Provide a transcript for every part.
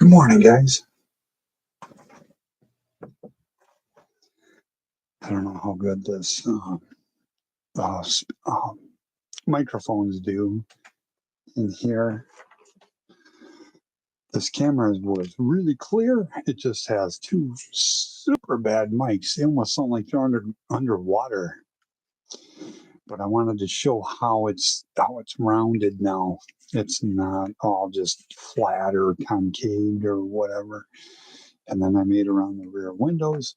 Good morning, guys. I don't know how good this uh, microphones do in here. This camera was really clear. It just has two super bad mics. They almost sound like they're underwater. But I wanted to show how it's rounded now. It's not all just flat or concave or whatever. And then I made around the rear windows.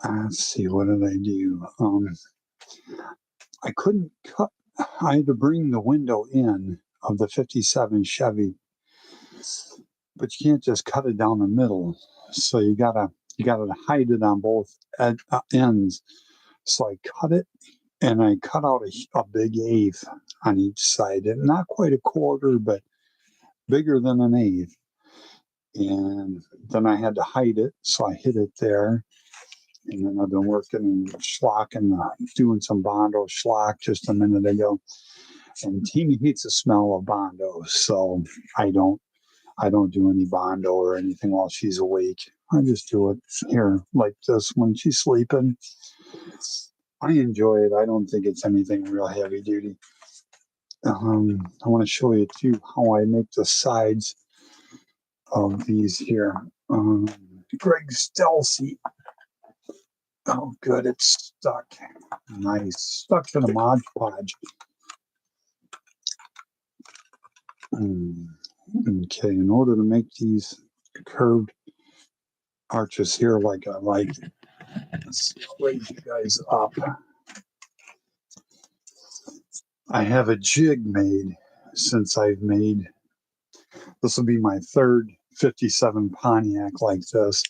Let's see, what did I do? I couldn't cut. I had to bring the window in of the 57 Chevy, but you can't just cut it down the middle. So you gotta hide it on both ends. So I cut it, and I cut out a big eighth on each side, and not quite a quarter, but bigger than an eighth. And then I had to hide it, so I hid it there. And then I've been working schlock and doing some Bondo schlock just a minute ago. And Teeny hates the smell of Bondo, so I don't do any Bondo or anything while she's awake. I just do it here like this when she's sleeping. I enjoy it. I don't think it's anything real heavy duty. I want to show you too how I make the sides of these here. Greg Stelsey. Oh, good, it's stuck. Nice, stuck to the Mod Podge. Okay, in order to make these curved arches here like I like, let's raise you guys up. I have a jig made since I've made, this will be my third 57 Pontiac like this.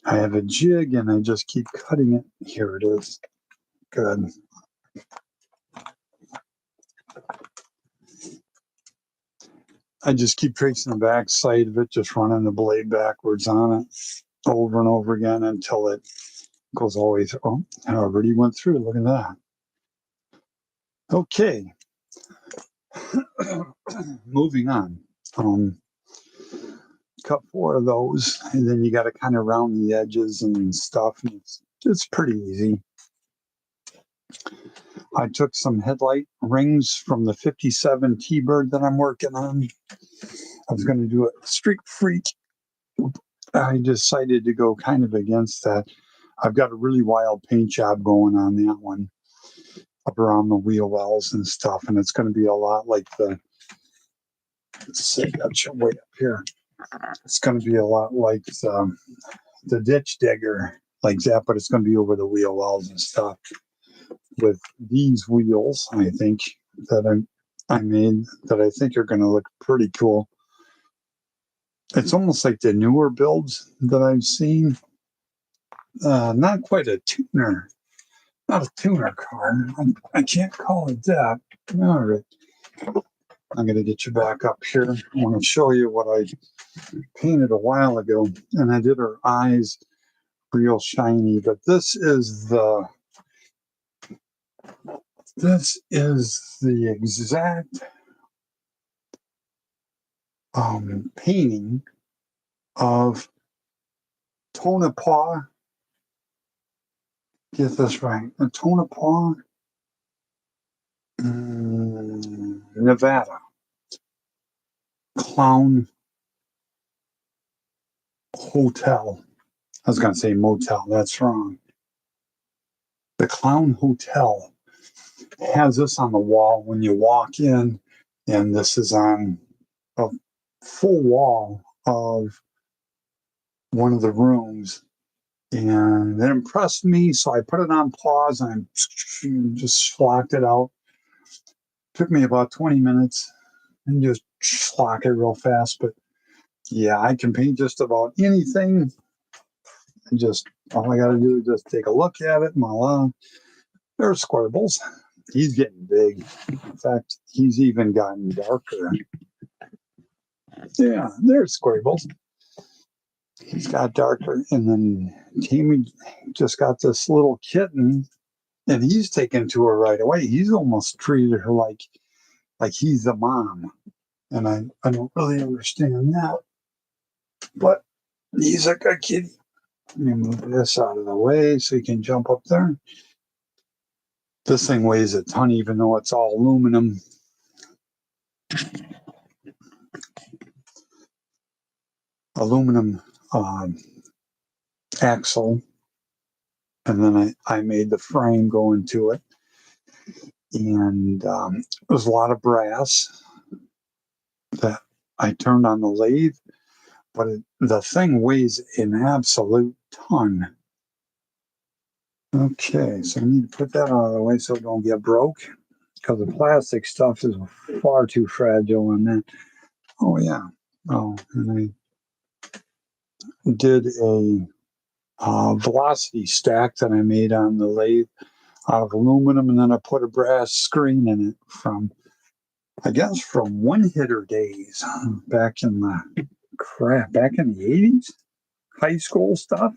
I have a jig and I just keep cutting it. Here it is. Good. I just keep tracing the back side of it, just running the blade backwards on it over and over again until it goes all the way through. Oh, I already went through. Look at that. Okay. Moving on. Cut 4 of those, and then you got to kind of round the edges and stuff. And it's pretty easy. I took some headlight rings from the 57 T-Bird that I'm working on. I was going to do a Street Freak. I decided to go kind of against that. I've got a really wild paint job going on that one up around the wheel wells and stuff, and it's going to be a lot like the, let's see, got you way up here. It's going to be a lot like the ditch digger, like that, but it's going to be over the wheel wells and stuff. With these wheels, I think that I made that I think are going to look pretty cool. It's almost like the newer builds that I've seen. Not quite a tuner, not a tuner car. I can't call it that. All right. I'm going to get you back up here. I want to show you what I painted a while ago, and I did her eyes real shiny, but this is the exact painting of Tonopah. Get this right. Tonopah, Nevada. Clown Hotel. I was going to say motel. That's wrong. The Clown Hotel has this on the wall when you walk in, and this is on a full wall of one of the rooms. And it impressed me, so I put it on pause and I just locked it out. Took me about 20 minutes and just lock it real fast. But yeah, I can paint just about anything. And just all I got to do is just take a look at it. Voila. There's Squirbles. He's getting big. In fact, he's even gotten darker. Yeah, there's Squirbles. He's got darker. And then Tammy just got this little kitten, and he's taken to her right away. He's almost treated her like he's the mom. And I don't really understand that. But he's a good kitty. Let me move this out of the way so he can jump up there. This thing weighs a ton, even though it's all aluminum. Aluminum axle. And then I made the frame go into it. And there's a lot of brass that I turned on the lathe. But the thing weighs an absolute ton. Okay, so I need to put that out of the way so it don't get broke, because the plastic stuff is far too fragile on that. Oh, yeah. Oh, and I did a velocity stack that I made on the lathe out of aluminum, and then I put a brass screen in it from, I guess, from one-hitter days back in the 80s, high school stuff.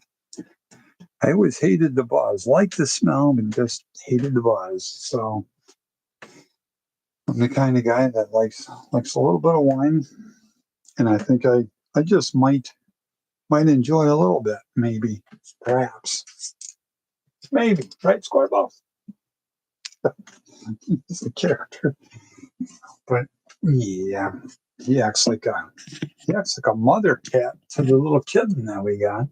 I always hated the buzz, liked the smell, but just hated the buzz. So I'm the kind of guy that likes a little bit of wine, and I think I just might enjoy a little bit, maybe, perhaps, maybe, right, Squareball? He's the character, but yeah, he acts like a mother cat to the little kitten that we got.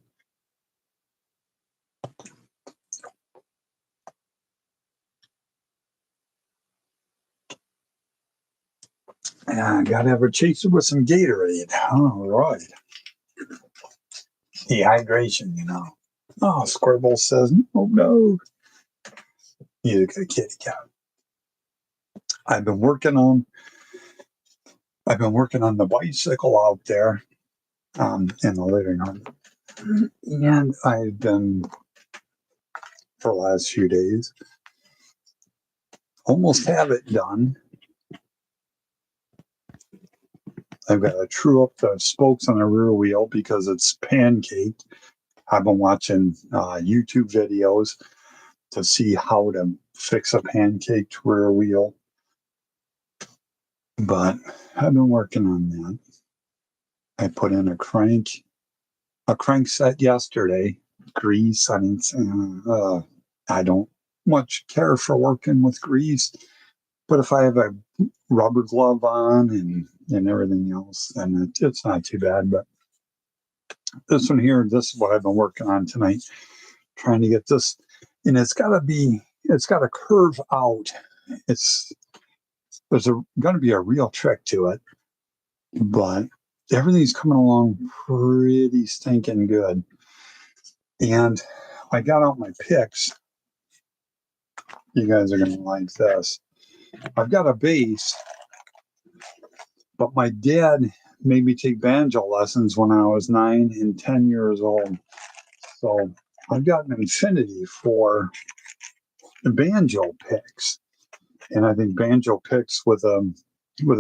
Gotta have a chaser with some Gatorade. All right. Dehydration, Oh, Squirtle says, no. He's a good kitty cat. I've been working on the bicycle out there in the living room. And I've been, for the last few days, almost have it done. I've got to true up the spokes on the rear wheel because it's pancaked. I've been watching YouTube videos to see how to fix a pancaked rear wheel. But I've been working on that. I put in a crank set yesterday. Grease. I don't much care for working with grease, but if I have a rubber glove on and everything else, then it's not too bad. But this one here, this is what I've been working on tonight, trying to get this, and it's got to curve out. There's going to be a real trick to it, but everything's coming along pretty stinking good. And I got out my picks. You guys are going to like this. I've got a bass, but my dad made me take banjo lessons when I was 9 and 10 years old. So I've got an affinity for the banjo picks. And I think banjo picks with a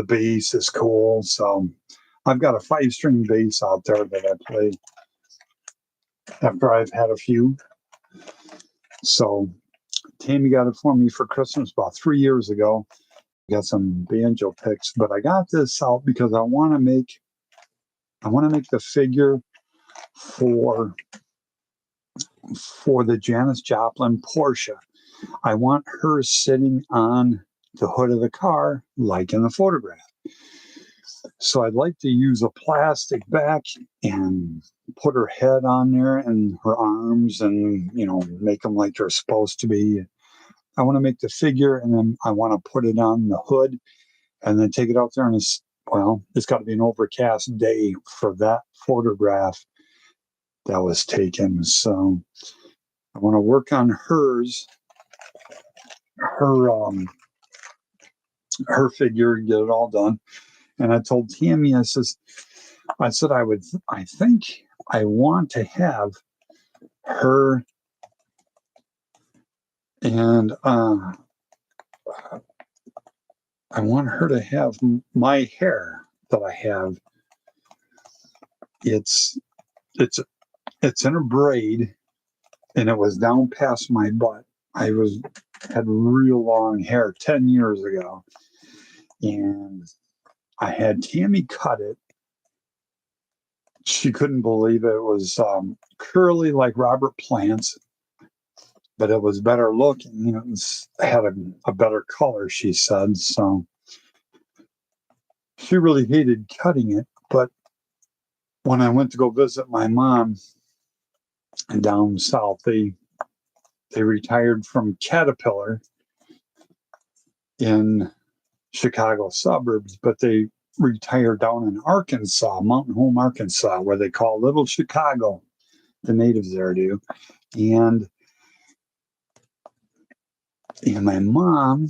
bass is cool. So I've got a 5-string bass out there that I play after I've had a few. So Tammy got it for me for Christmas about 3 years ago. Got some banjo picks, but I got this out because I want to make the figure for the Janis Joplin Porsche. I want her sitting on the hood of the car like in the photograph. So I'd like to use a plastic back and put her head on there and her arms and, make them like they're supposed to be. I want to make the figure, and then I want to put it on the hood and then take it out there. And it's got to be an overcast day for that photograph that was taken. So I want to work on her figure, get it all done. And I told Tammy, I said I think I want to have her and I want her to have my hair that I have. It's in a braid, and it was down past my butt. I had real long hair 10 years ago, and I had Tammy cut it. She couldn't believe it. It was curly like Robert Plant's, but it was better looking. You know, it had a better color, she said. So she really hated cutting it. But when I went to go visit my mom down south, they retired from Caterpillar in Chicago suburbs, but they retired down in Arkansas, Mountain Home, Arkansas, where they call Little Chicago. The natives there do. And my mom,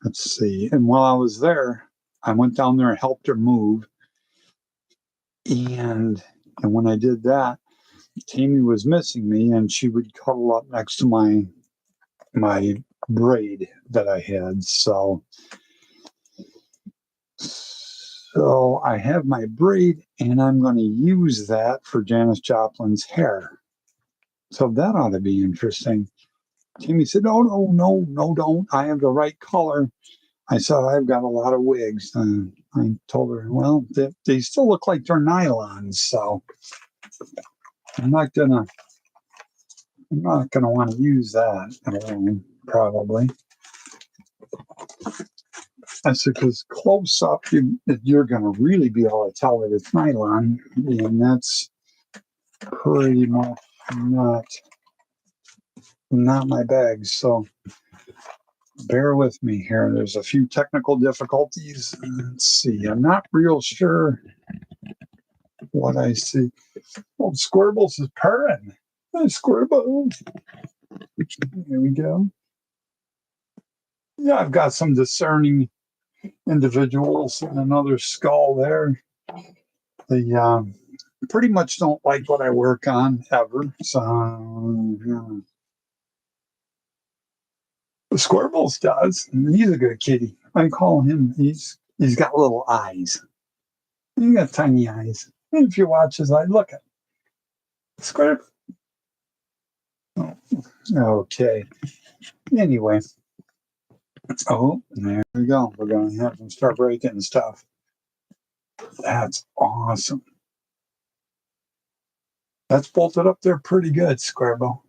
let's see, and while I was there, I went down there and helped her move. And when I did that, Tammy was missing me, and she would cuddle up next to my braid that I had. So I have my braid, and I'm going to use that for Janis Joplin's hair. So that ought to be interesting. Tammy said, no, don't. I have the right color. I said, I've got a lot of wigs. And I told her, well, they still look like they're nylons. So I'm not gonna want to use that at all, probably. I said, because close up, you're going to really be able to tell that it's nylon, and that's pretty much not my bag. So bear with me here. There's a few technical difficulties. Let's see. I'm not real sure what I see. Oh, Squirbles is purring. Hey, Squirbles. Here we go. Yeah, I've got some discerning individuals and another skull there. They pretty much don't like what I work on ever. So Squirbles does. He's a good kitty. I call him. He's got little eyes. He's got tiny eyes. And if you watch his eye, look at Squirtle. Oh, okay. Anyway. Oh, there we go. We're going to have them start breaking stuff. That's awesome. That's bolted up there pretty good, Squirrel.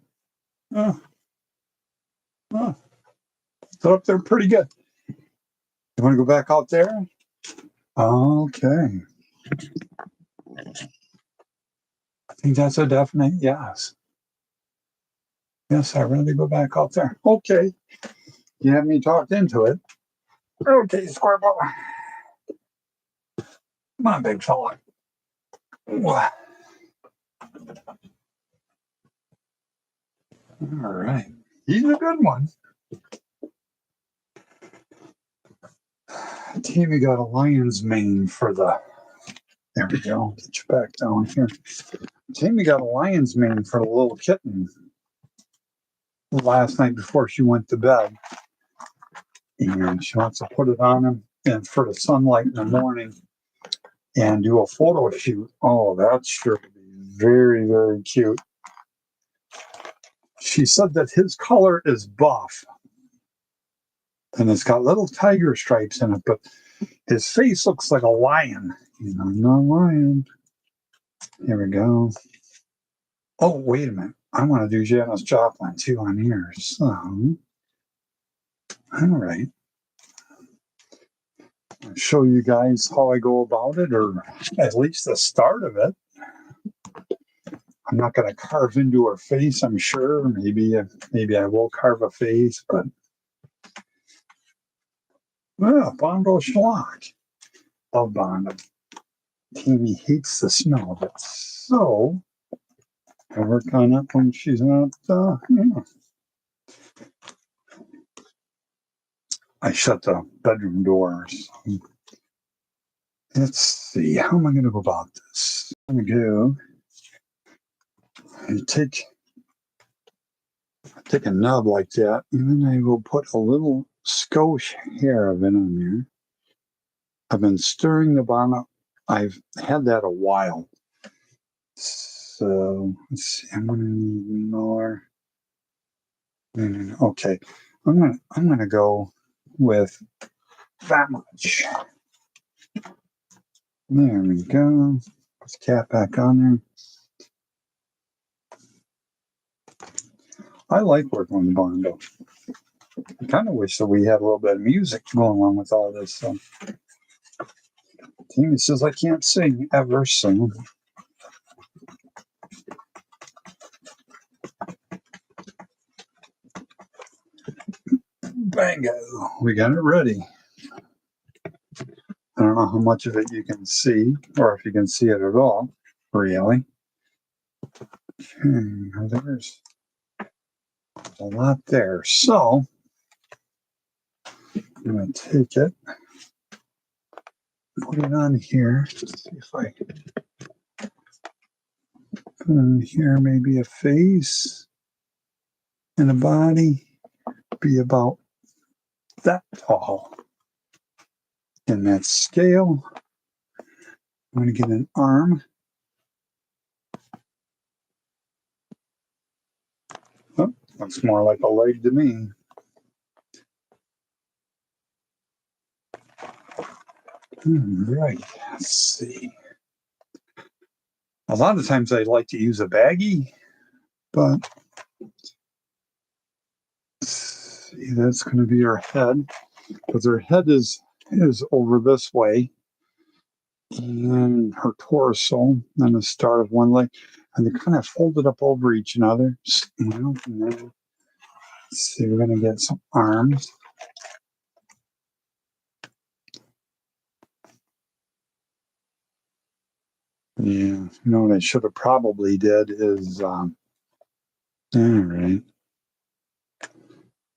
Oh, it's up there pretty good. You want to go back out there? Okay. I think that's a definite yes. Yes, I'd rather go back out there. Okay. You have me talked into it. Okay, Squirrel. Come on, big fella. All right. He's a good one. Tammy got a lion's mane for the. There we go. Get you back down here. Tammy got a lion's mane for the little kitten last night before she went to bed. And she wants to put it on him and for the sunlight in the morning and do a photo shoot. Oh, that's sure to be very, very cute. She said that his color is buff and it's got little tiger stripes in it, but his face looks like a lion. You know, not a lion. Here we go. Oh, wait a minute. I want to do Janis Joplin too on here. So, all right. I'll show you guys how I go about it, or at least the start of it. I'm not going to carve into her face, I'm sure. Maybe I will carve a face, but Bondo Schlock. Love Bondo. Tammy hates the smell of it, so I work on it when she's not. I shut the bedroom doors. Let's see. How am I going to go about this? I'm going to go. I take a nub like that, and then I will put a little skosh hair of it on there. I've been stirring the bottom. I've had that a while. So let's see. I'm gonna need more. Okay. I'm gonna go with that much. There we go. Put the cap back on there. I like working on the bondo. I kind of wish that we had a little bit of music going along with all this. So. Timmy says I can't sing ever, so. Bango. We got it ready. I don't know how much of it you can see, or if you can see it at all, really. There's a lot there. So, I'm going to take it, put it on here. Let's see if I put on here maybe a face and a body. Be about that tall. In that scale, I'm going to get an arm. Oh, looks more like a leg to me. Right, let's see. A lot of times I like to use a baggie, but see, that's going to be her head, because her head is over this way, and her torso, and the start of one leg, and they're kind of folded up over each other. And then, let's see, we're going to get some arms. Yeah, you know what I should have probably did is, all right,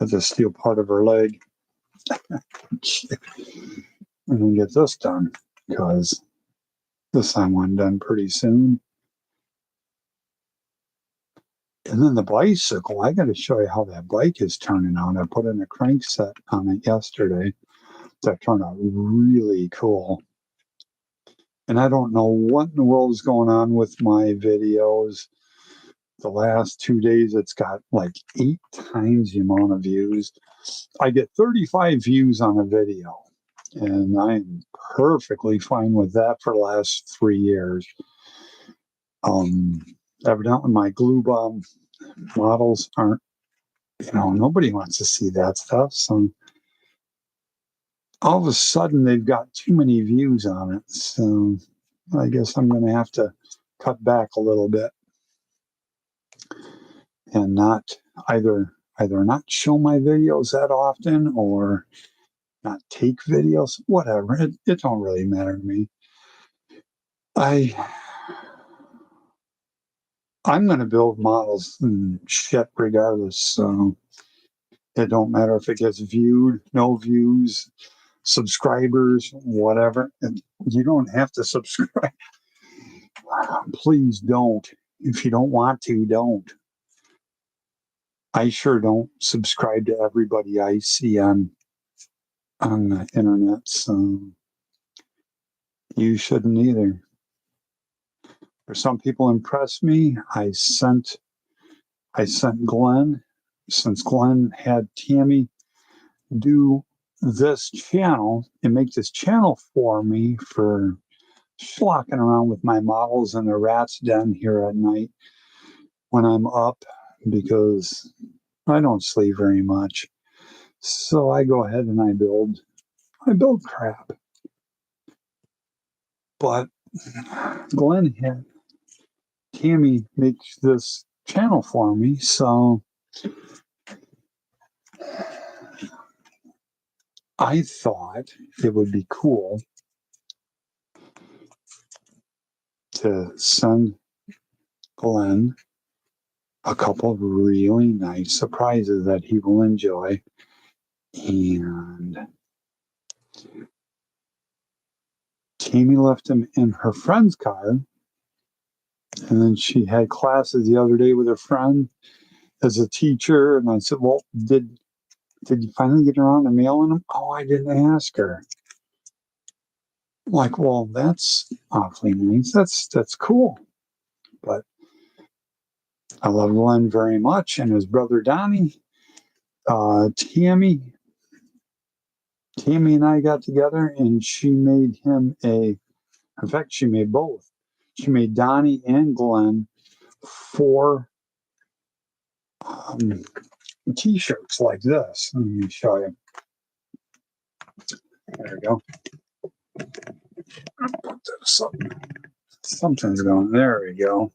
let's just steal part of her leg, and then get this done, because this I want done pretty soon. And then the bicycle, I got to show you how that bike is turning out. I put in a crankset on it yesterday. That turned out really cool. And I don't know what in the world is going on with my videos. The last 2 days, it's got like 8 times the amount of views. I get 35 views on a video, and I'm perfectly fine with that for the last 3 years. Evidently, my glue bomb models aren't, nobody wants to see that stuff. So all of a sudden, they've got too many views on it. So I guess I'm going to have to cut back a little bit and not either not show my videos that often or not take videos, whatever. It don't really matter to me. I'm going to build models and shit regardless. So it don't matter if it gets viewed, no views, subscribers, whatever. And you don't have to subscribe. Please don't. If you don't want to, don't. I sure don't subscribe to everybody I see on the internet, so you shouldn't either. For some people impress me, I sent Glenn, since Glenn had Tammy do this channel and make this channel for me for schlocking around with my models in the rat's den here at night when I'm up, because I don't sleep very much. So I go ahead and I build crap. But Glenn had Tammy make this channel for me, so I thought it would be cool to send Glenn a couple of really nice surprises that he will enjoy. And Tammy left him in her friend's car. And then she had classes the other day with her friend as a teacher. And I said, well, did you finally get around to mailing them? Oh, I didn't ask her. I'm like, well, that's awfully nice. That's cool. But I love Glenn very much, and his brother Donnie. Tammy Tammy and I got together and she made him in fact, she made both. She made Donnie and Glenn 4 t-shirts like this. Let me show you. There we go. Something's going. There we go.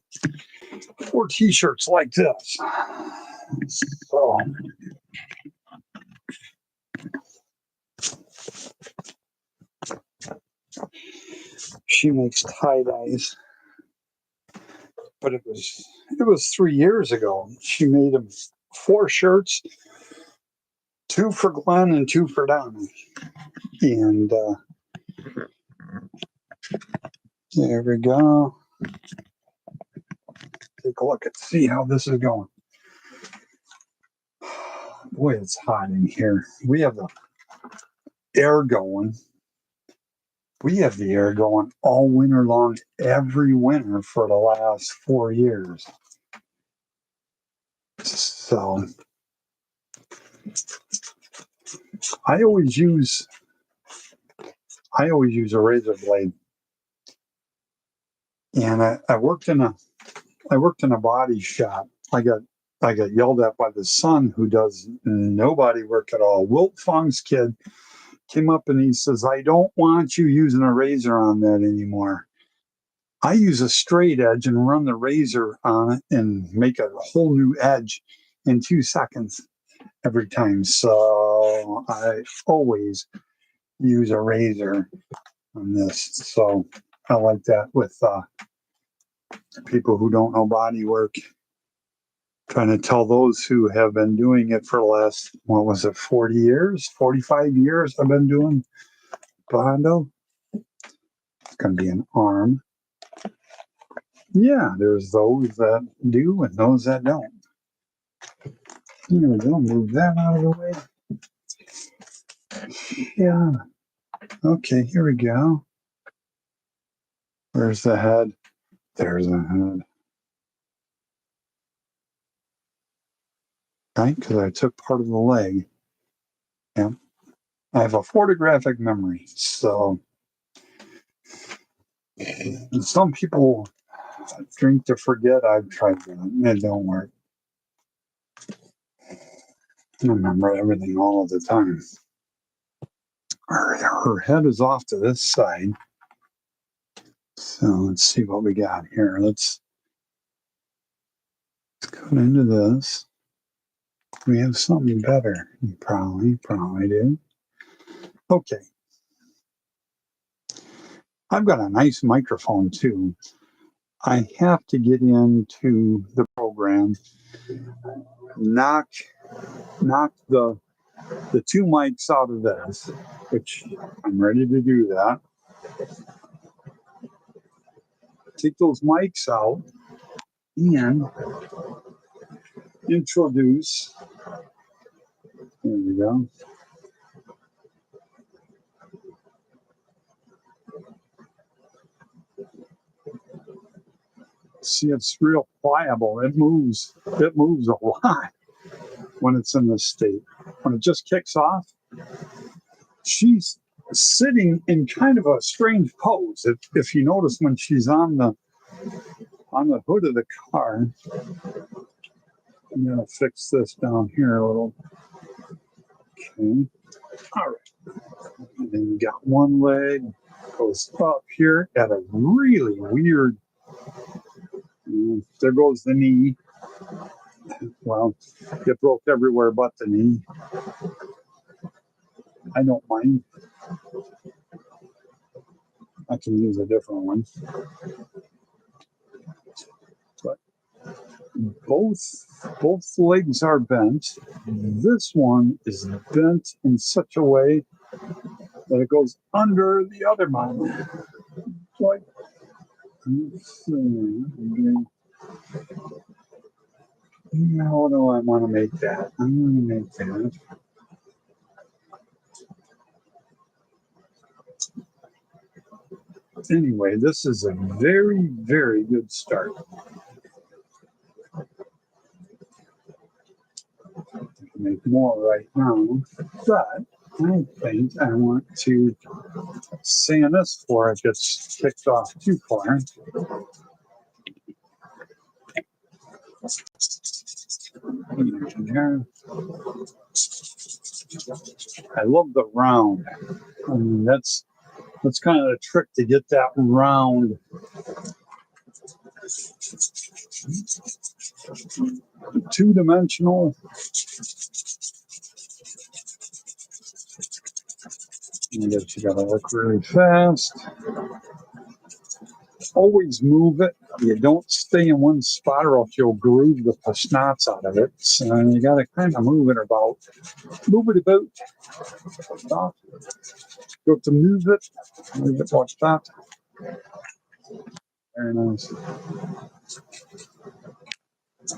4 t-shirts like this. So she makes tie-dyes, but it was 3 years ago. She made him 4 shirts, 2 for Glenn and 2 for Donnie. And there we go. Take a look and see how this is going. Boy, it's hot in here. We have the air going. We have the air going all winter long, every winter for the last 4 years. So I always use a razor blade. And I worked in a body shop. I got yelled at by the son who does nobody work at all. Wilt Fong's kid came up and he says, "I don't want you using a razor on that anymore. I use a straight edge and run the razor on it and make a whole new edge in 2 seconds every time." So I always use a razor on this. So I like that with people who don't know body work. Trying to tell those who have been doing it for the last, 40 years, 45 years I've been doing Bondo. It's going to be an arm. Yeah, there's those that do and those that don't. Here we go. Move that out of the way. Yeah. Okay, here we go. Where's the head? There's the head. Right? Because I took part of the leg. Yeah. I have a photographic memory. So some people drink to forget. I've tried that. It don't work. I remember everything all of the time. Her head is off to this side. So let's see what we got here. Let's go into this. We have something better. You probably do. Okay. I've got a nice microphone too. I have to get into the program, knock the 2 mics out of this, which I'm ready to do that. Take those mics out and introduce. There we go. See, it's real pliable. It moves a lot when it's in this state. When it just kicks off, she's sitting in kind of a strange pose. If you notice when she's on the hood of the car, I'm gonna fix this down here a little. Okay. All right. And then you got one leg goes up here at a really weird. There goes the knee. Well, it broke everywhere but the knee. I don't mind. I can use a different one. But both legs are bent. This one is bent in such a way that it goes under the other one. Like, how do I want to make that? I'm going to make that. Anyway, this is a very, very good start. I can make more right now, but I think I want to sand this before it gets kicked off too far. There. I love the round. I mean, that's kind of the trick to get that round. Two-dimensional. I guess you gotta look really fast. Always move it. You don't stay in one spot or else you'll groove the snots out of it. So you gotta kind of move it about. Stop. Go to move it like that. Very nice.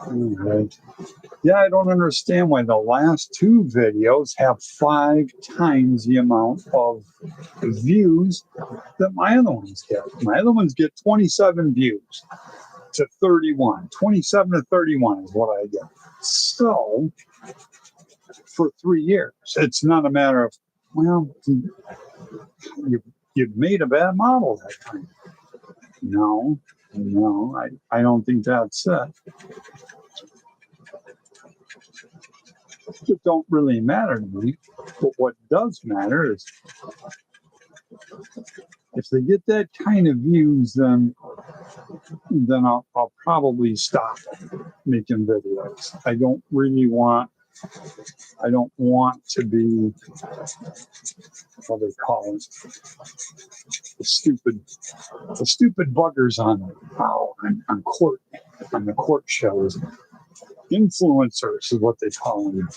All right. Yeah, I don't understand why the last two videos have 5 times the amount of views that my other ones get. My other ones get 27 views to 31. 27 to 31 is what I get. So, for 3 years, it's not a matter of, well, you've made a bad model that time. No, I don't think that's it. It don't really matter to me. But what does matter is if they get that kind of views, then I'll probably stop making videos. I don't want to be what they call it, the stupid buggers on the court shows. Influencers is what they call them,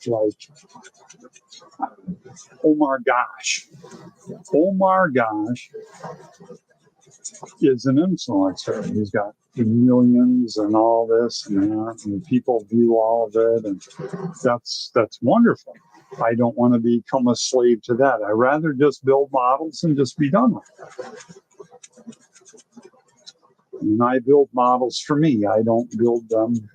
like Omar Gosh is an influencer. He's got millions and all this and that, and people view all of it, and that's wonderful. I don't want to become a slave to that. I rather just build models and just be done with it. And I build models for me. I don't build them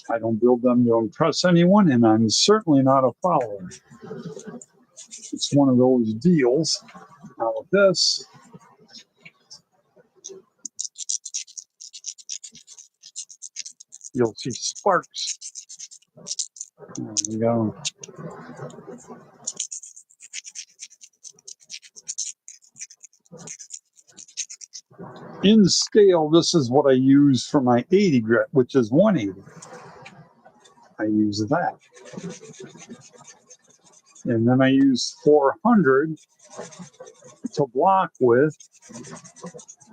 to impress anyone, and I'm certainly not a follower. It's one of those deals. Now with this, you'll see sparks. There we go. In scale, this is what I use for my 80 grit, which is 180. I use that. And then I use 400 to block with,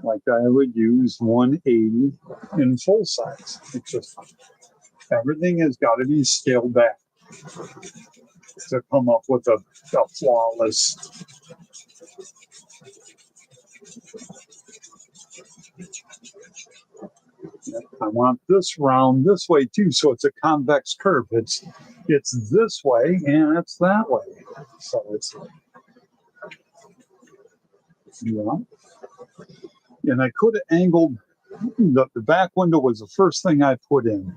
like I would use 180 in full size. It's just everything has got to be scaled back to come up with a flawless. I want this round this way too, so it's a convex curve. It's this way and it's that way. So it's And I could have angled the back window was the first thing I put in,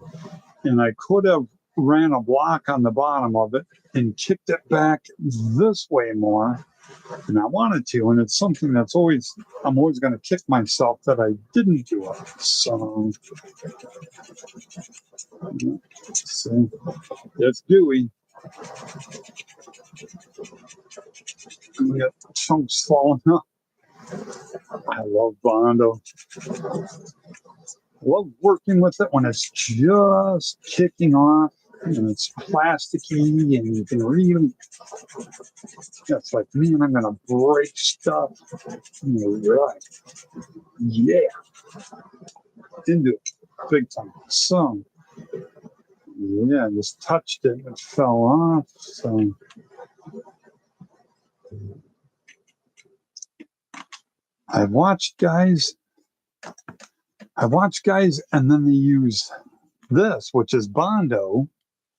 and I could have ran a block on the bottom of it and kicked it back this way more. And I wanted to, and it's something that's I'm always going to kick myself that I didn't do it. So, it's Dewey. We got chunks falling up. I love Bondo. Love working with it when it's just kicking off and it's plasticky and you can really. It's like, man, I'm going to break stuff. Right. Yeah. Into it. Big time. So, yeah, just touched it. It fell off. So, I've watched guys and then they use this, which is Bondo.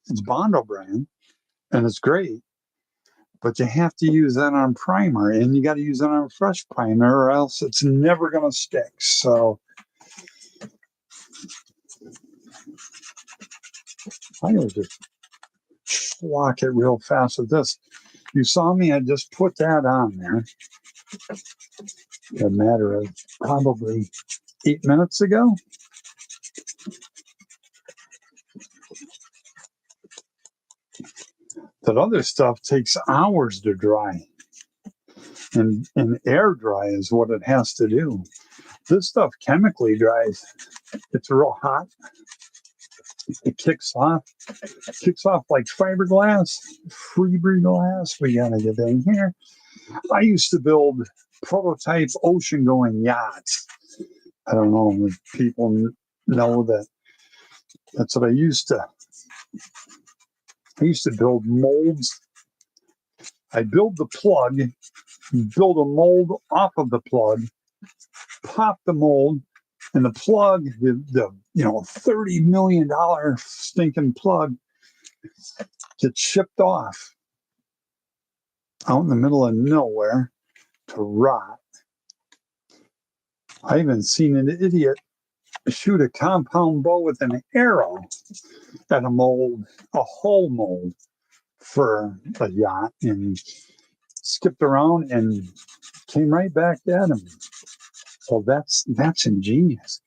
It's Bondo brand, and it's great. But you have to use that on primer, and you got to use it on fresh primer, or else it's never going to stick. So I was just lock it real fast with this. You saw me, I just put that on there in a matter of probably 8 minutes ago. That other stuff takes hours to dry. And air dry is what it has to do. This stuff chemically dries. It's real hot. It kicks off like fiberglass, freebie glass. We gotta get in here. I used to build prototype ocean-going yachts. I don't know if people know that. That's what I used to. I used to build molds. I build the plug, build a mold off of the plug, pop the mold, and the plug, the $30 million stinking plug, gets shipped off out in the middle of nowhere to rot. I even seen an idiot shoot a compound bow with an arrow at a mold, a whole mold for a yacht, and skipped around and came right back at him. So that's ingenious.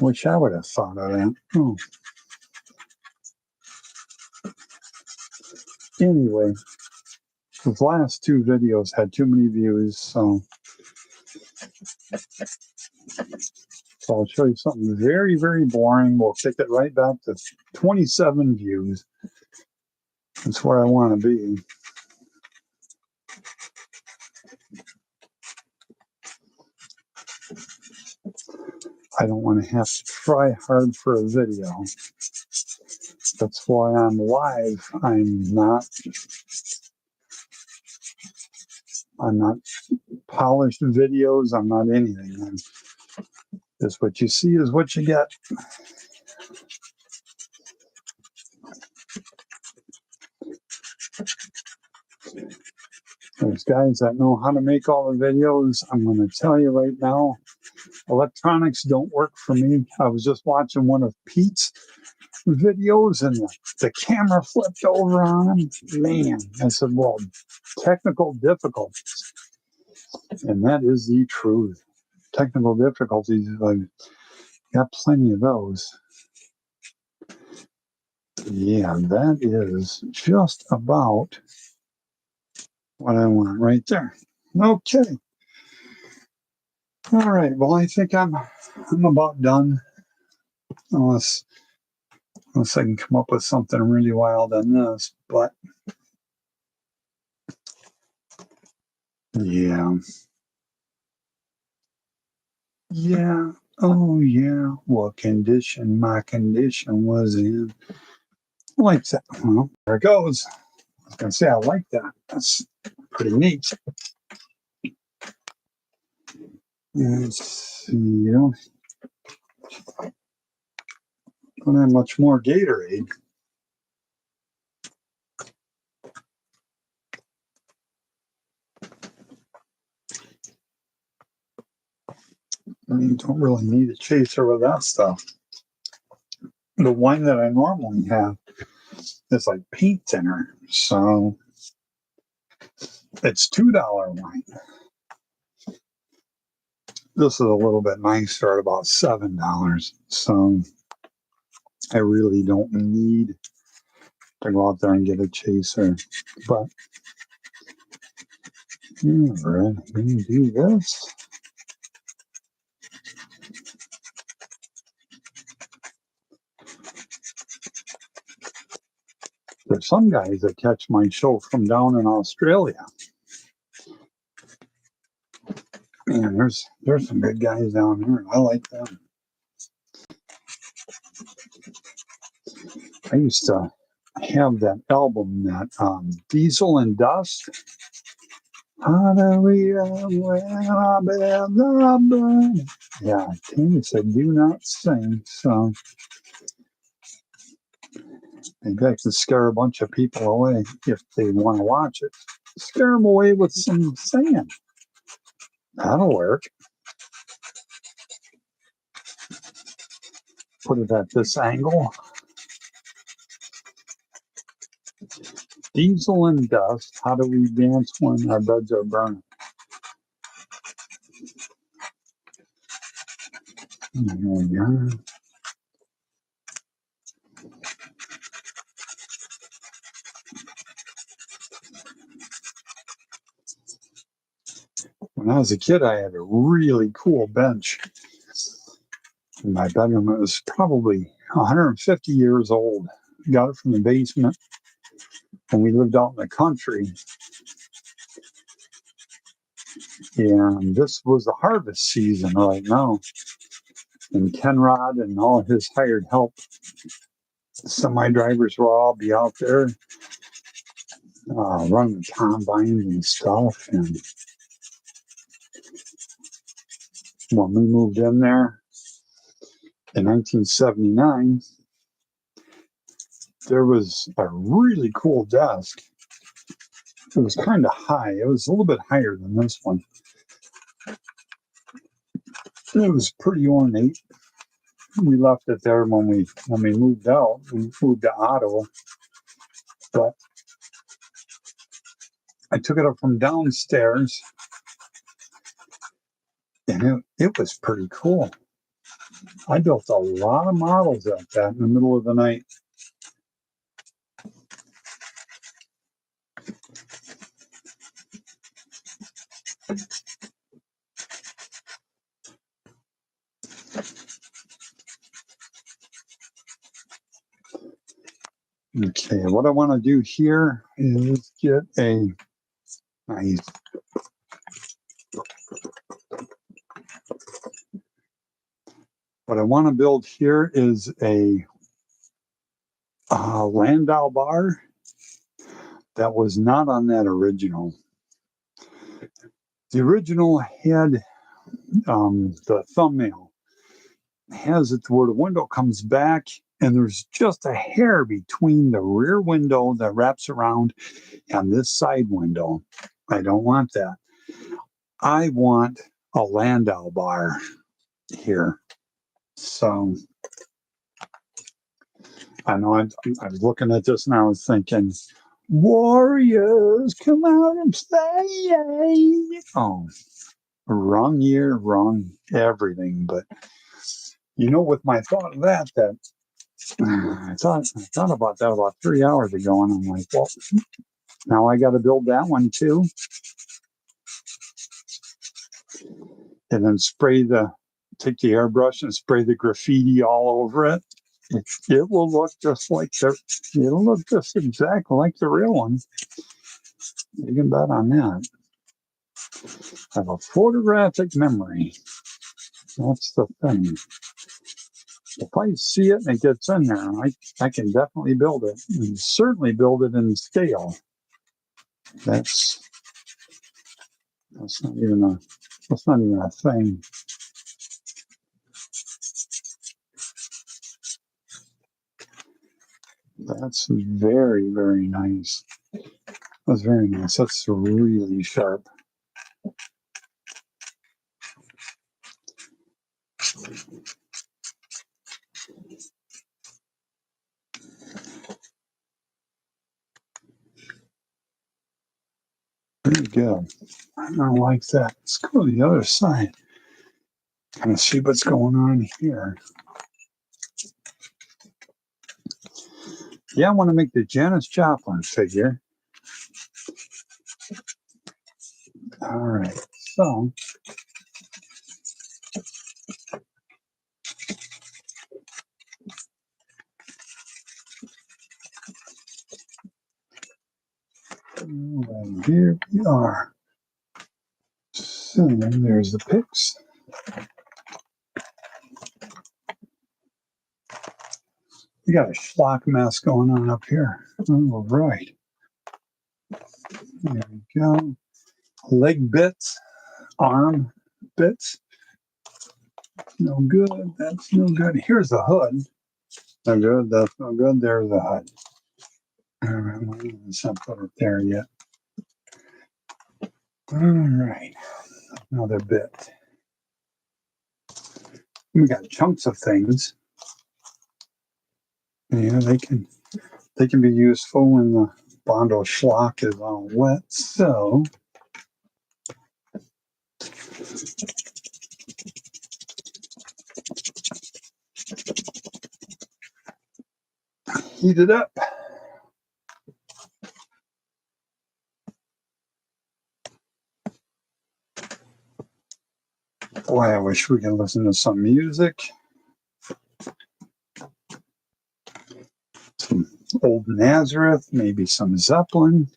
Wish I would have thought of that. Oh. Anyway, the last two videos had too many views, so I'll show you something very, very boring. We'll take it right back to 27 views. That's where I want to be. I don't want to have to try hard for a video. That's why I'm live. I'm not polished videos. I'm not anything. Just what you see is what you get. There's guys that know how to make all the videos. I'm going to tell you right now, electronics don't work for me. I was just watching one of Pete's videos and the camera flipped over on him. Man, I said, well, technical difficulties. And that is the truth. Technical difficulties, I've got plenty of those. Yeah, that is just about what I want right there. Okay. All right. Well, I think I'm about done. Unless I can come up with something really wild on this, but yeah. Oh yeah, what condition my condition was in. I like that. Well, there it goes. I was gonna say I like that. That's pretty neat. Let's see. Don't have much more Gatorade. You don't really need a chaser with that stuff. The wine that I normally have is like paint thinner, so it's $2 wine. This is a little bit nicer at about $7, so I really don't need to go out there and get a chaser. But all right, I'm going to do this. There's some guys that catch my show from down in Australia. Man, there's some good guys down there. I like them. I used to have that album, that Diesel and Dust. Yeah, Tammy said do not sing, so maybe I can scare a bunch of people away if they want to watch it. Scare them away with some singing. That'll work. Put it at this angle. Diesel and dust. How do we dance when our beds are burning? There we go. When I was a kid, I had a really cool bench in my bedroom. It was probably 150 years old. Got it from the basement when we lived out in the country. And this was the harvest season right now. And Kenrod and all his hired help, semi-drivers will all be out there running combines and stuff. And when we moved in there in 1979, there was a really cool desk. It was kind of high. It was a little bit higher than this one. It was pretty ornate. We left it there when we moved out. We moved to Ottawa, but I took it up from downstairs, and it was pretty cool. I built a lot of models like that in the middle of the night. Okay, what I want to do here is get a nice what I want to build here is a Landau bar that was not on that original. The original had the thumbnail has it where the window comes back and there's just a hair between the rear window that wraps around and this side window. I don't want that. I want a Landau bar here. So I know I was looking at this and I was thinking, Warriors, come out and play. Oh, wrong year, wrong everything. But with my thought of that I thought about that about 3 hours ago, and I'm like, well, now I got to build that one too, and then take the airbrush and spray the graffiti all over it. It will look just like it'll look just exactly like the real one. You can bet on that. I have a photographic memory. That's the thing. If I see it and it gets in there, I can definitely build it. And certainly build it in scale. That's not even a thing. That's very, very nice. That's very nice. That's really sharp. Very good. I don't like that. Let's go to the other side. Kind of see what's going on here. Yeah, I want to make the Janis Joplin figure. All right. So here we are. So there's the pics. We got a schlock mess going on up here. All right. There we go. Leg bits, arm bits. No good. That's no good. Here's the hood. No good. That's no good. There's the hood. All right. Let's not put it there yet. All right. Another bit. We got chunks of things. Yeah, they can be useful in Bondo schlock is all wet, so heat it up. Boy, I wish we could listen to some music. Some old Nazareth, maybe some Zeppelin.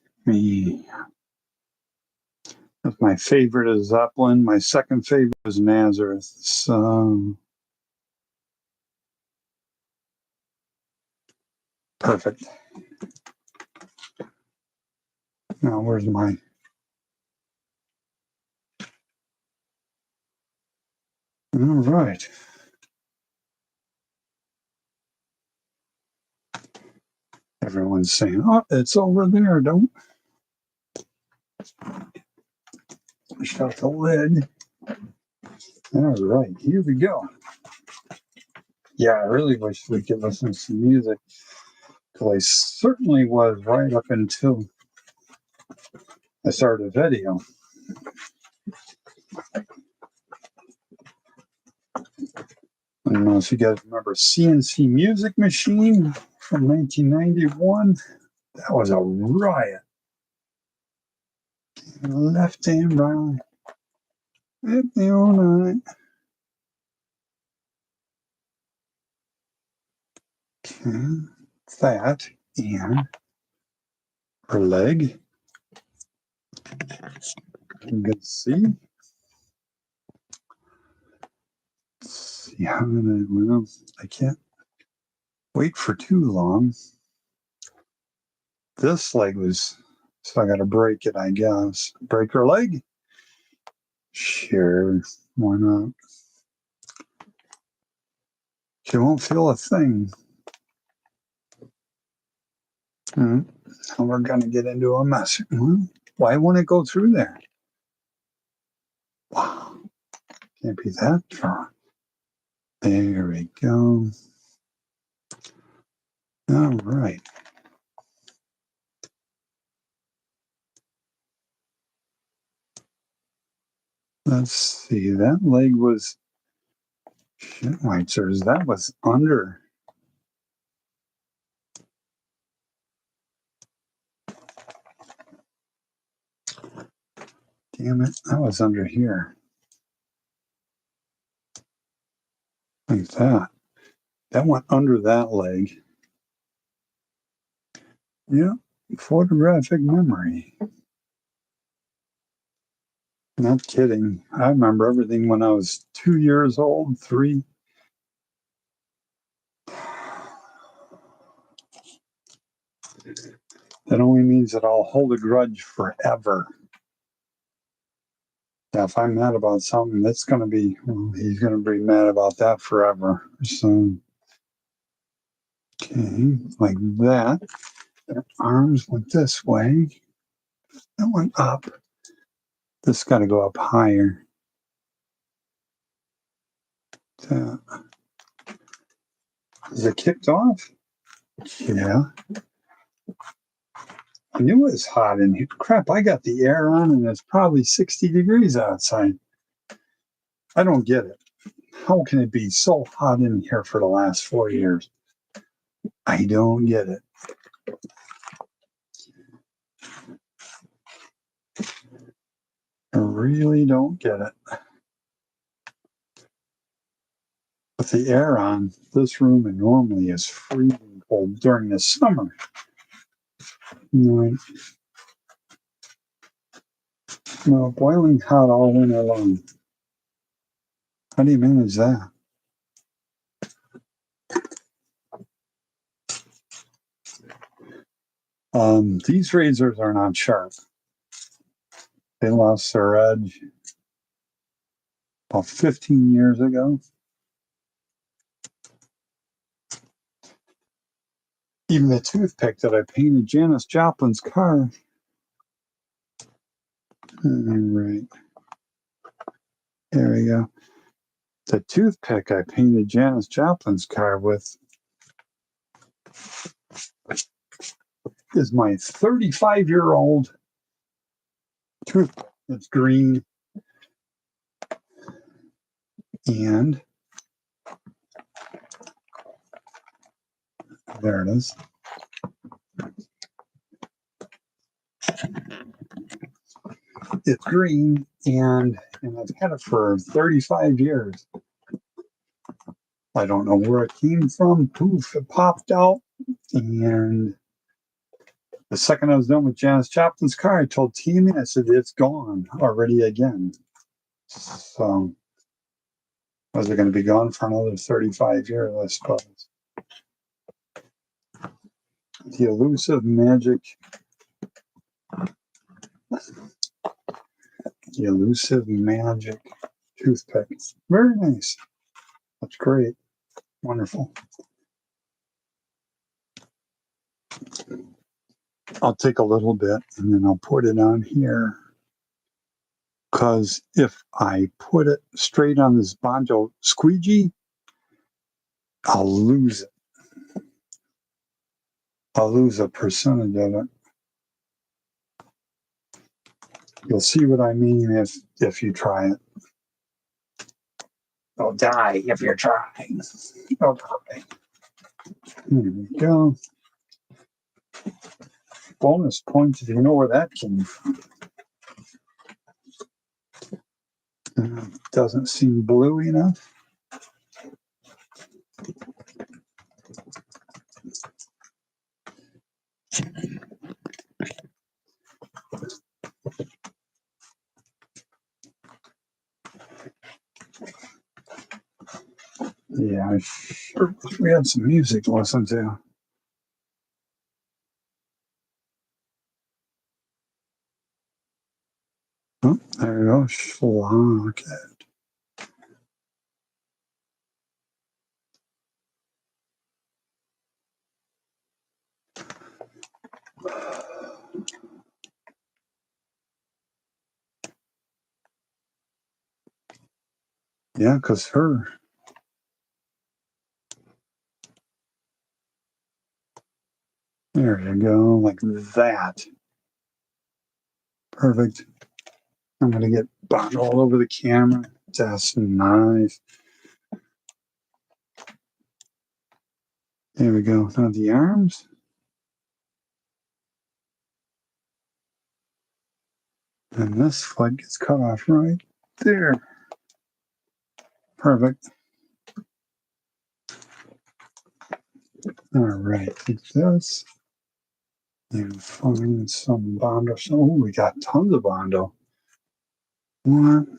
That's my favorite is Zeppelin. My second favorite is Nazareth. So perfect. Now where's my all right. Everyone's saying, oh, it's over there. Don't shut the lid. All right, here we go. Yeah, I really wish we could listen to some music. Because I certainly was right up until I started the video. I don't know if you guys remember CNC Music Machine from 1991. That was a riot. Left and right. At the all night. Okay. That and her leg. You can see. See how I can't wait for too long. This leg was, so I got to break it, I guess. Break her leg? Sure, why not? She won't feel a thing. And we're going to get into a mess. Why won't it go through there? Wow, can't be that far. There we go. All right. Let's see. That leg was Schmitzer's. That was under. Damn it. That was under here. Like that. That went under that leg. Yeah. Photographic memory. Not kidding. I remember everything when I was 2 years old, 3. That only means that I'll hold a grudge forever. Yeah, if I'm mad about something, that's going to be, well, he's going to be mad about that forever. So, okay, like that. Their arms went this way. That went up. This got to go up higher. Is it kicked off? Yeah. I knew it was hot in here. Crap, I got the air on and it's probably 60 degrees outside. I don't get it. How can it be so hot in here for the last 4 years? I don't get it. I really don't get it. With the air on, this room normally is freezing cold during the summer. No, boiling hot all winter long. How do you manage that? These razors are not sharp. They lost their edge about 15 years ago. Even the toothpick that I painted Janis Joplin's car. All right. There we go. The toothpick I painted Janis Joplin's car with is my 35-year-old toothpick. It's green. And there it is. It's green, and I've had it for 35 years. I don't know where it came from. Poof, it popped out. And the second I was done with Janis Joplin's car, I told Tammy, I said, it's gone already again. So, was it going to be gone for another 35 years, I suppose? The elusive magic. The elusive magic toothpick. Very nice. That's great. Wonderful. I'll take a little bit and then I'll put it on here. Because if I put it straight on this Bondo squeegee, I'll lose it. I'll lose a percentage of it. You'll see what I mean if you try it. You'll die if you're trying. You'll die. Here we go. Bonus points if you know where that came from. Doesn't seem blue enough. Yeah, I sure wish we had some music to listen to. Oh, there you go. Schlock it. Yeah, because her. There you go, like that. Perfect. I'm going to get Bond all over the camera. That's nice. There we go. Now the arms. And this foot gets cut off right there. Perfect. All right, take this. And find some Bondo. Oh, we got tons of Bondo. One.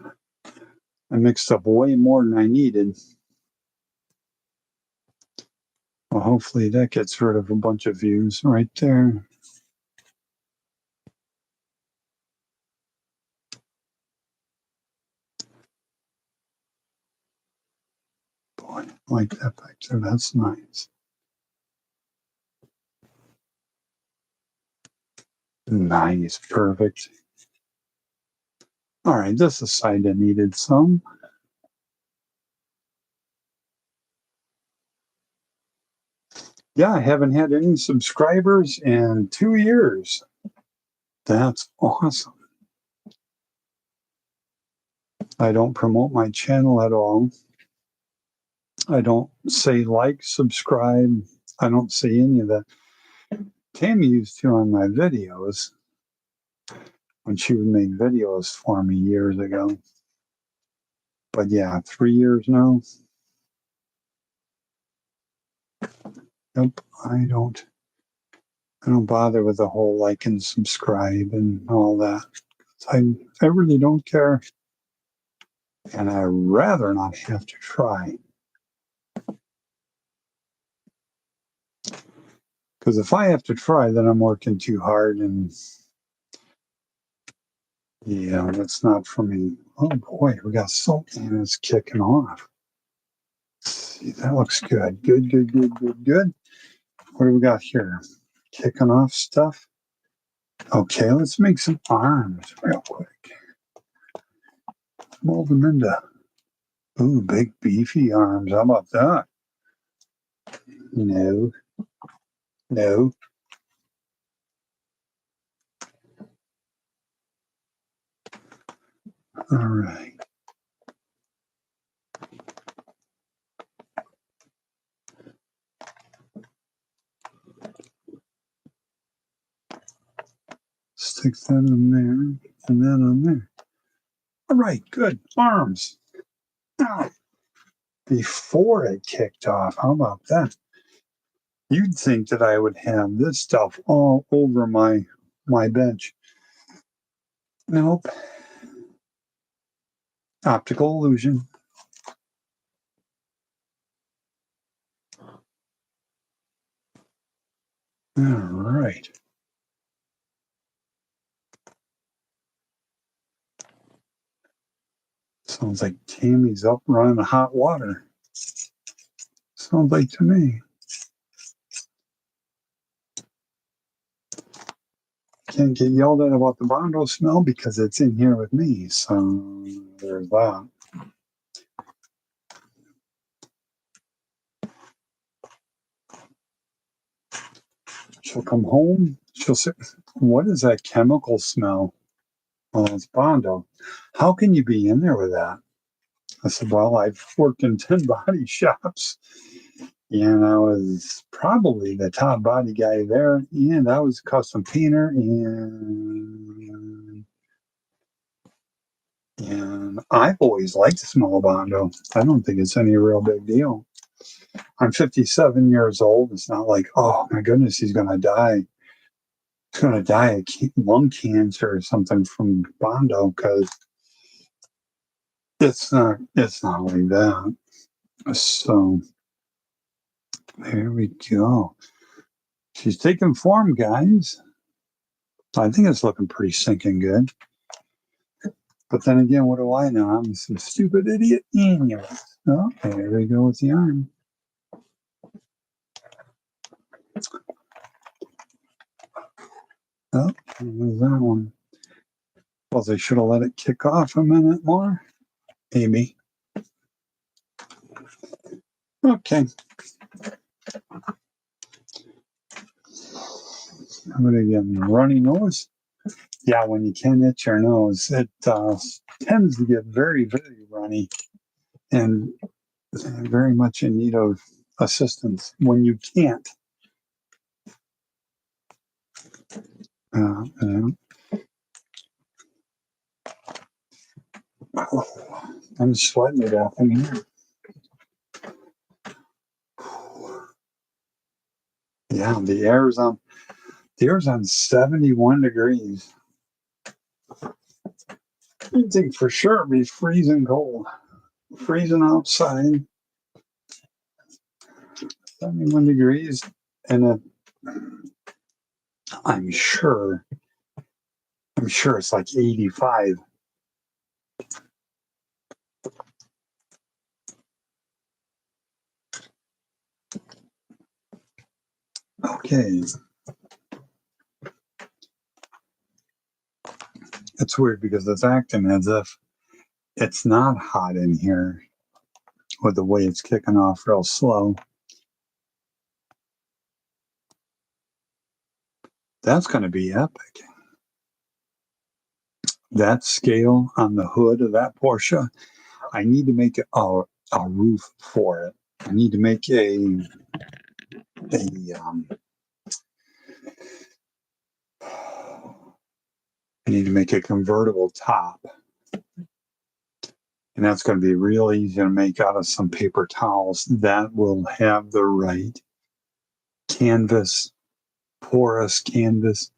I mixed up way more than I needed. Well, hopefully that gets rid of a bunch of views right there. Boy, I like that back there. That's nice. Nice, perfect. All right, this aside, I needed some. Yeah, I haven't had any subscribers in 2 years. That's awesome. I don't promote my channel at all. I don't say like, subscribe. I don't say any of that. Tammy used to on my videos when she would make videos for me years ago. But yeah, 3 years now. Nope, I don't bother with the whole like and subscribe and all that. I really don't care. And I'd rather not have to try. Because if I have to try, then I'm working too hard, and yeah, that's not for me. Oh boy, we got salt and it's kicking off. See, that looks good. Good, good, good, good, good. What do we got here? Kicking off stuff. Okay, let's make some arms real quick. Mold them into, ooh, big beefy arms. How about that? No. No. All right. Stick that in there and that on there. All right, good. Arms. Ah, before it kicked off. How about that? You'd think that I would have this stuff all over my bench. Nope. Optical illusion. All right. Sounds like Tammy's up running hot water. Sounds like to me. Can't get yelled at about the Bondo smell because it's in here with me. So there's that. She'll come home. She'll say, "What is that chemical smell?" Well, it's Bondo. How can you be in there with that? I said, "Well, I've worked in 10 body shops, and I was probably the top body guy there, and I was a custom painter, and I've always liked the smell of Bondo. I don't think it's any real big deal. I'm 57 years old. It's not like, oh my goodness, he's going to die. He's going to die of lung cancer or something from Bondo, because it's not like that." So there we go. She's taking form, guys. I think it's looking pretty sinking good. But then again, what do I know? I'm some stupid idiot. Anyway. Okay, there we go with the arm. Oh, there's that one. Well, they should have let it kick off a minute more. Maybe. Okay. I'm going to get a runny nose. Yeah, when you can't itch your nose, it tends to get very, very runny and very much in need of assistance when you can't. I'm sweating it off in here. Yeah, the air's on 71 degrees. You'd think for sure it'd be freezing cold. Freezing outside. 71 degrees. And I'm sure it's like 85. Okay. It's weird because it's acting as if it's not hot in here with the way it's kicking off real slow. That's going to be epic. That scale on the hood of that Porsche, I need to make a roof for it. I need to make I need to make a convertible top. And that's going to be real easy to make out of some paper towels that will have the right canvas, porous canvas.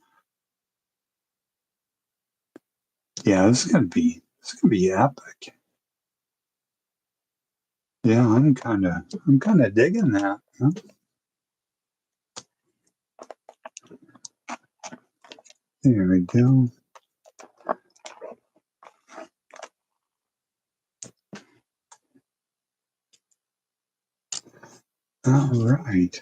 Yeah, this is going to be epic. Yeah, I'm kind of digging that. Huh? There we go. All right.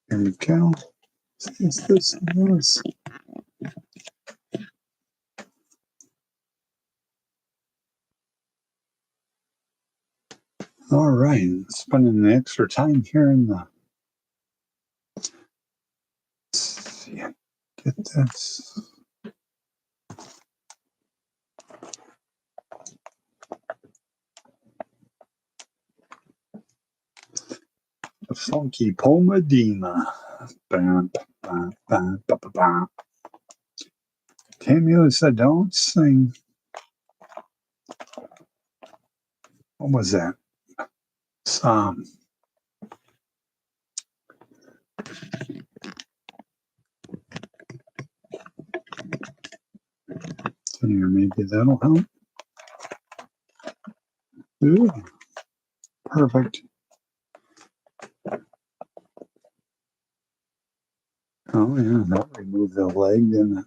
Here we go. Is this and this? All right, spending the extra time here in the. Let's see, get this. The funky Pomadima. Bam, bam, bam, bam, bam. Tammy said, "Don't sing." What was that? Some. Here, maybe that'll help. Ooh, perfect. Oh yeah, that removed the leg, didn't it?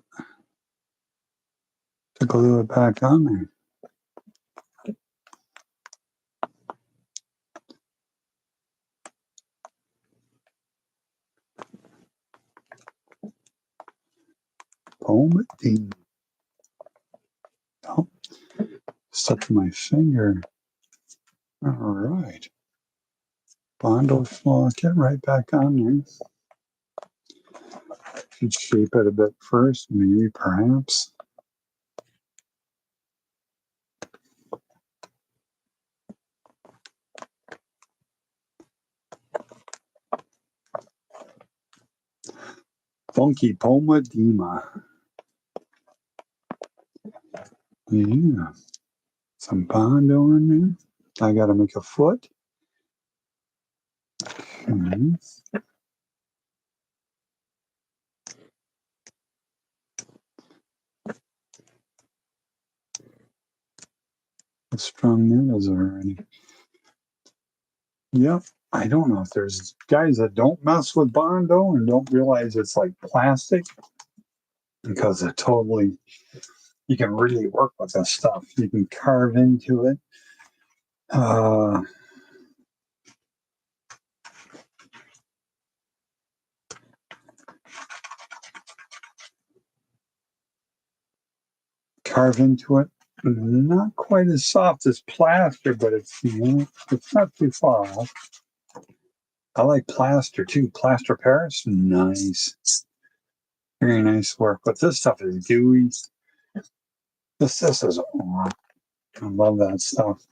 To glue it back on there. Pomadine. Oh, stuck to my finger. All right. Bondo flaw, get right back on there. Should shape it a bit first, maybe, perhaps. Funky Pomadima. Yeah. Some Bondo in there. I got to make a foot. Okay. How strong that is already. Yep. I don't know if there's guys that don't mess with Bondo and don't realize it's like plastic, because it totally, you can really work with this stuff. You can carve into it. Carve into it. Not quite as soft as plaster, but it's, it's not too far off. I like plaster too. Plaster Paris, nice. Very nice work. But this stuff is gooey. This is, I love that stuff.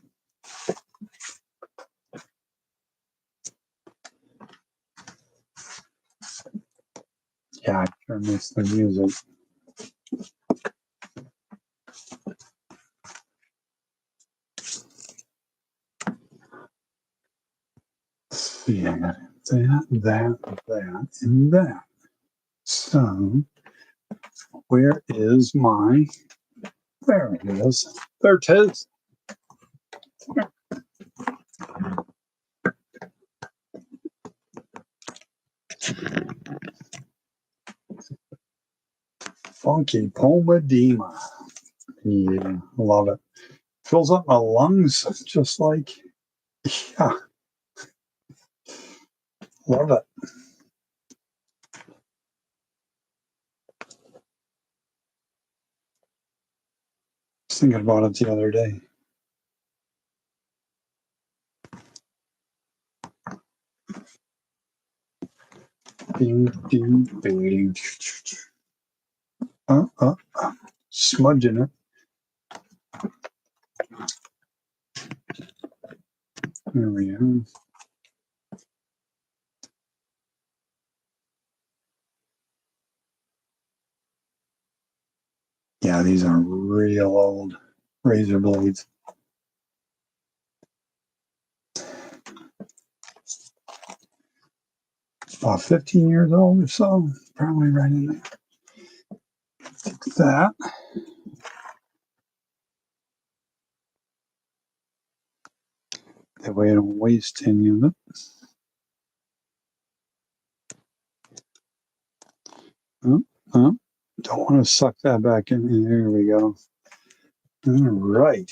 Yeah, I sure miss the music. See, I got that, and that. So, where is my, there it is. There it is. Funky Pomadima. Yeah, love it. Fills up my lungs just like, yeah, love it. I was thinking about it the other day. Ding, ding, ding. Smudging it. There we go. Yeah, these are real old razor blades. About 15 years old or so. Probably right in there. Take that. That way I don't waste any of it. Don't want to suck that back in. There we go. All right.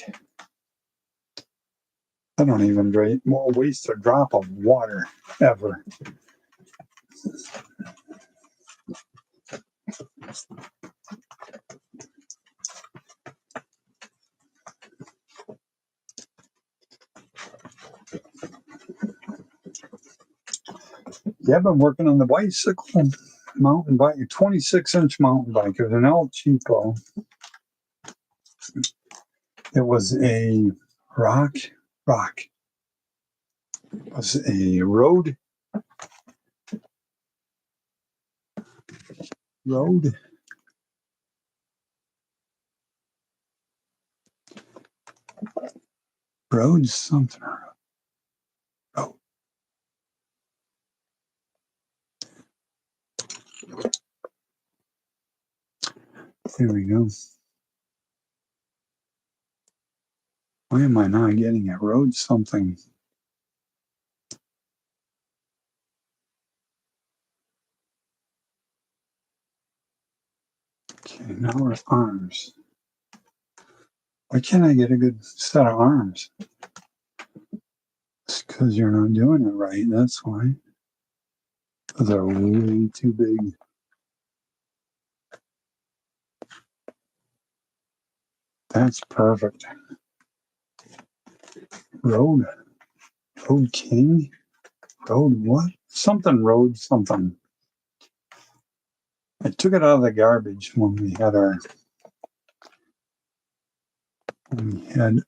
I don't even waste a drop of water ever. Yeah, I've been working on the bicycle, mountain bike, 26-inch mountain bike. It was an El Cheapo. It was a rock. It was a road. Road something. Oh, here we go. Why am I not getting it? Road something. Okay, now we're arms. Why can't I get a good set of arms? It's because you're not doing it right. That's why. They're way too big. That's perfect. Road King? Road what? Something road something. I took it out of the garbage when we had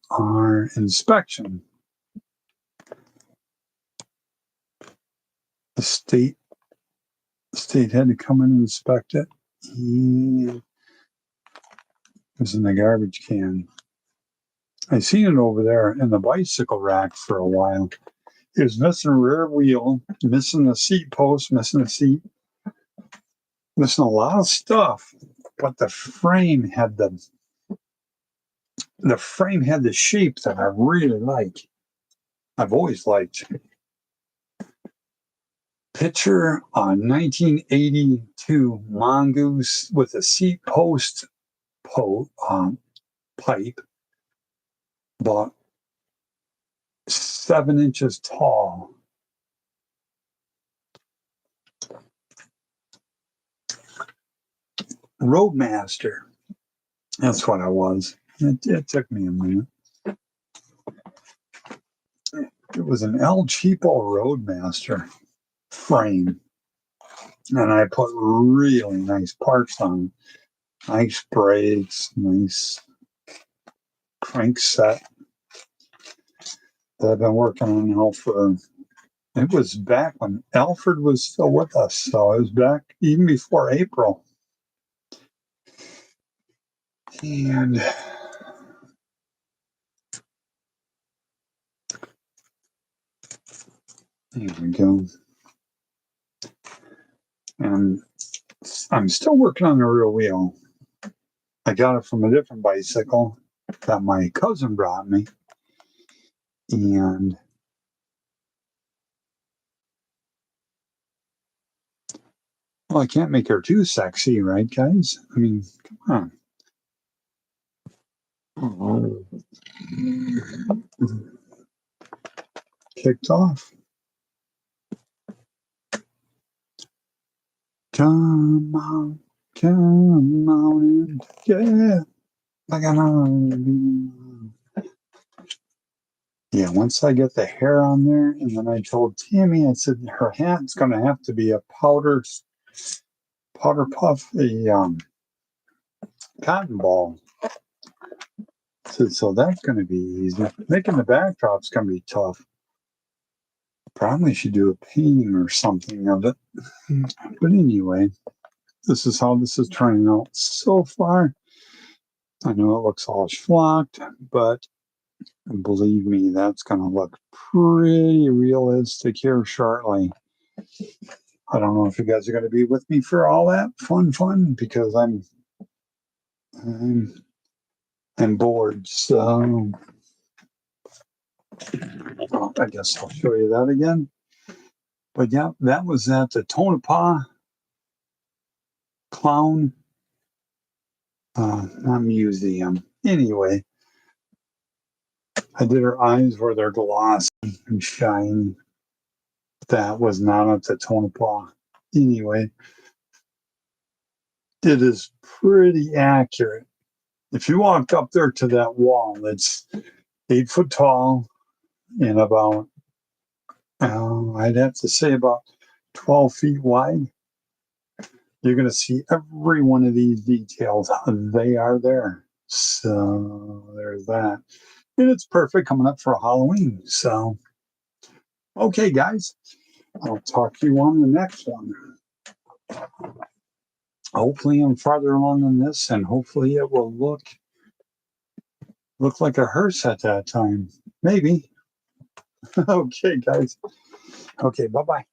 our inspection. The state had to come in and inspect it. It was in the garbage can. I seen it over there in the bicycle rack for a while. It was missing a rear wheel, missing a seat post, missing a seat, missing a lot of stuff. But the frame had the shape that I really like. I've always liked. Picture a 1982 Mongoose with a seat post pipe, about 7 inches tall. Roadmaster. That's what I was. It took me a minute. It was an El Cheapo Roadmaster frame. And I put really nice parts on it. Nice brakes, nice crank set that I've been working on now it was back when Alfred was still with us. So it was back even before April. And there we go. And I'm still working on the rear wheel. I got it from a different bicycle that my cousin brought me. And well, I can't make her too sexy, right, guys? I mean, come on. Kicked off. Come on and yeah. Yeah, once I get the hair on there, and then I told Tammy, I said her hat's going to have to be a powder puff, a cotton ball. So that's going to be easy. Making the backdrop's going to be tough. Probably should do a painting or something of it. But anyway, this is how this is turning out so far. I know it looks all schlocked, but believe me, that's going to look pretty realistic here shortly. I don't know if you guys are going to be with me for all that fun, because I'm bored. So I guess I'll show you that again. But yeah, that was at the Tonopah Clown, not museum. Anyway, I did her eyes where they're glossy and shiny. That was not at the Tonopah. Anyway, it is pretty accurate. If you walk up there to that wall, it's 8 foot tall and about, I'd have to say about 12 feet wide. You're going to see every one of these details. They are there. So there's that. And it's perfect coming up for Halloween. So, okay, guys, I'll talk to you on the next one. Hopefully I'm farther along on this, and hopefully it will look like a hearse at that time. Maybe. Okay, guys. Okay, bye-bye.